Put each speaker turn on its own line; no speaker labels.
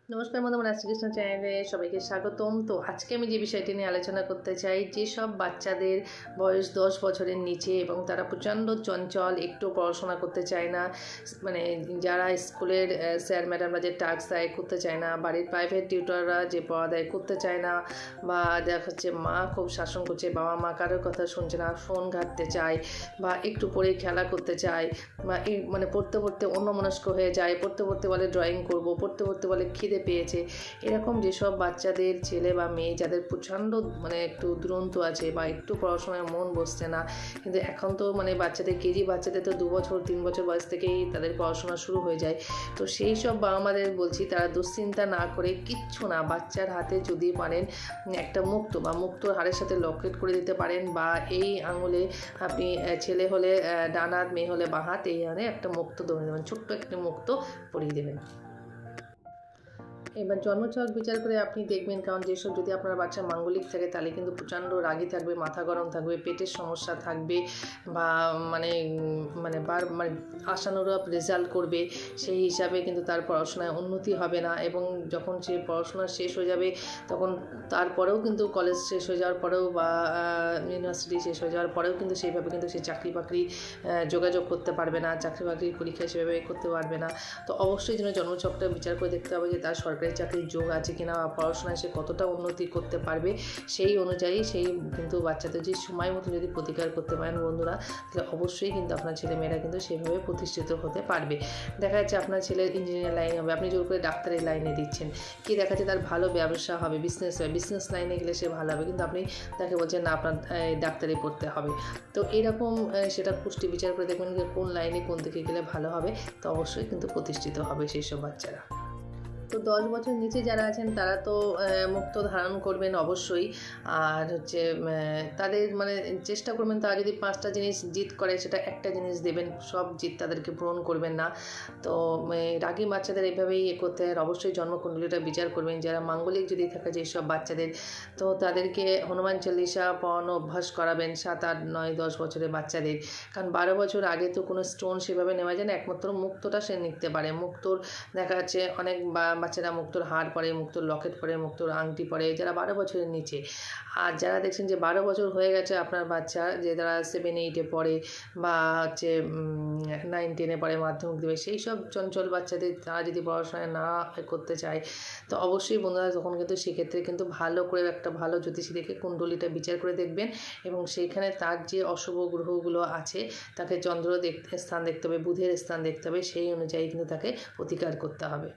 নমস্কার বন্ধুরা, শ্রীকৃষ্ণ চ্যানেলে সবাইকে স্বাগতম। তো আজকে আমি যে বিষয়টি নিয়ে আলোচনা করতে চাই, যেসব বাচ্চাদের বয়স 10 বছরের নিচে এবং তারা প্রচণ্ড চঞ্চল, একটু পড়াশোনা করতে চায় না, মানে যারা স্কুলের স্যার ম্যাডামরা যে টাস্ক দেয় করতে চায় না, বাড়ির প্রাইভেট টিউটররা যে পড়া দেয় করতে চায় না, বা দেখা যাচ্ছে মা খুব শাসন করছে, বাবা মা কারোর কথা শুনছে না, ফোন ঘাঁটতে চায়, বা একটু পরে খেলা করতে চায়, বা মানে পড়তে পড়তে অন্যমনস্ক হয়ে যায়, পড়তে পড়তে বলে ড্রয়িং করব, পড়তে পড়তে বলে খিদে পেয়েছে। এরকম যেসব বাচ্চাদের ছেলে বা মেয়ে যাদের প্রচণ্ড একটু দুরন্ত আছে বা একটু পড়াশোনায় মন বসছে না, কিন্তু এখন তো বাচ্চাদের কেজি বাচ্চাদের তো 2 বছর 3 বছর বয়স থেকেই তাদের পড়াশোনা শুরু হয়ে যায়। তো সেই সব বাবা মাদের বলছি, তারা দুশ্চিন্তা না করে, কিচ্ছু না, বাচ্চার হাতে যদি পারেন একটা মুক্তোর হাড়ের সাথে লকেট করে দিতে পারেন, বা এই আঙুলে আপনি ছেলে হলে ডান হাত, মেয়ে হলে বাঁ হাত, এই হাতে একটা মুক্তো ধরে দেবেন, ছোট্ট একটা মুক্তো পরিয়ে দেবেন। এবার জন্মছক বিচার করে আপনি দেখবেন, কারণ যেসব যদি আপনার বাচ্চা মাঙ্গলিক থাকে তাহলে কিন্তু প্রচণ্ড রাগী থাকবে, মাথা গরম থাকবে, পেটের সমস্যা থাকবে, বা মানে আশানুরূপ রেজাল্ট করবে, সেই হিসাবে কিন্তু তার পড়াশোনায় উন্নতি হবে না। এবং যখন সে পড়াশোনা শেষ হয়ে যাবে তখন তারপরেও কিন্তু কলেজ শেষ হয়ে যাওয়ার পরেও বা ইউনিভার্সিটি শেষ হয়ে যাওয়ার পরেও কিন্তু সেইভাবে কিন্তু সে চাকরি বাকরি যোগাযোগ করতে পারবে না, চাকরি বাকরির পরীক্ষা সেভাবে করতে পারবে না। তো অবশ্যই যেন জন্মছকটা বিচার করে দেখতে হবে যে তার সরকারি চাকরির যোগ আছে কিনা, বা পড়াশোনায় সে কতটা উন্নতি করতে পারবে। সেই অনুযায়ী সেই কিন্তু বাচ্চাদের যে সময় মতো যদি প্রতিকার করতে পারেন বন্ধুরা, তাহলে অবশ্যই কিন্তু আপনার ছেলেমেয়েরা কিন্তু সেভাবে প্রতিষ্ঠিত হতে পারবে। দেখা যাচ্ছে আপনার ছেলের ইঞ্জিনিয়ার লাইন হবে, আপনি জোর করে ডাক্তারের লাইনে দিচ্ছেন, কি দেখা যাচ্ছে তার ভালো ব্যবসা হবে, বিজনেস লাইনে গেলে সে ভালো হবে, কিন্তু আপনি তাকে বলছেন না আপনার ডাক্তারি পড়তে হবে। তো এইরকম সেটা পুষ্টি বিচার করে দেখবেন যে কোন লাইনে কোন দিকে গেলে ভালো হবে, তো অবশ্যই কিন্তু প্রতিষ্ঠিত হবে সেই সব বাচ্চারা। তো 10 বছর নিচে যারা আছেন তারা তো মুক্ত ধারণ করবেন অবশ্যই। আর হচ্ছে তাদের চেষ্টা করবেন, তারা যদি 5টা জিনিস জিত করে সেটা একটা জিনিস দেবেন, সব জিত তাদেরকে পূরণ করবেন না। তো রাগী বাচ্চাদের এইভাবেই করতে হয়। অবশ্যই জন্মকুণ্ডলীটা বিচার করবেন। যারা মাঙ্গলিক যদি থাকে যেসব বাচ্চাদের, তো তাদেরকে হনুমান চল্লিশা পড়ানো অভ্যাস করাবেন 7, 8, 9, 10 বছরের বাচ্চাদের। কারণ 12 বছর আগে তো কোনো স্টোন সেভাবে নেওয়া যায় না, একমাত্র মুক্তটা সে নিতে পারে। মুক্তোর দেখা যাচ্ছে অনেক বাচ্চারা মুক্তোর হার পরে, মুক্তোর লকেট পরে, মুক্তোর আংটি পরে, যারা 12 বছরের নিচে। আর যারা দেখছেন যে 12 বছর হয়ে গেছে আপনার বাচ্চা, যে তারা 7, 8-এ পড়ে, বা হচ্ছে 9, 10-এ পড়ে, মাধ্যমিক দেবে, সেই সব চঞ্চল বাচ্চাদের তারা যদি পড়াশোনা না করতে চায়, তো অবশ্যই বন্ধুরা তখন কিন্তু সেক্ষেত্রে কিন্তু ভালো করে একটা ভালো জ্যোতিষী দেখে কুণ্ডলিটা বিচার করে দেখবেন, এবং সেইখানে তার যে অশুভ গ্রহগুলো আছে তাকে চন্দ্র স্থান দেখতে হবে, বুধের স্থান দেখতে হবে, সেই অনুযায়ী কিন্তু তাকে প্রতিকার করতে হবে।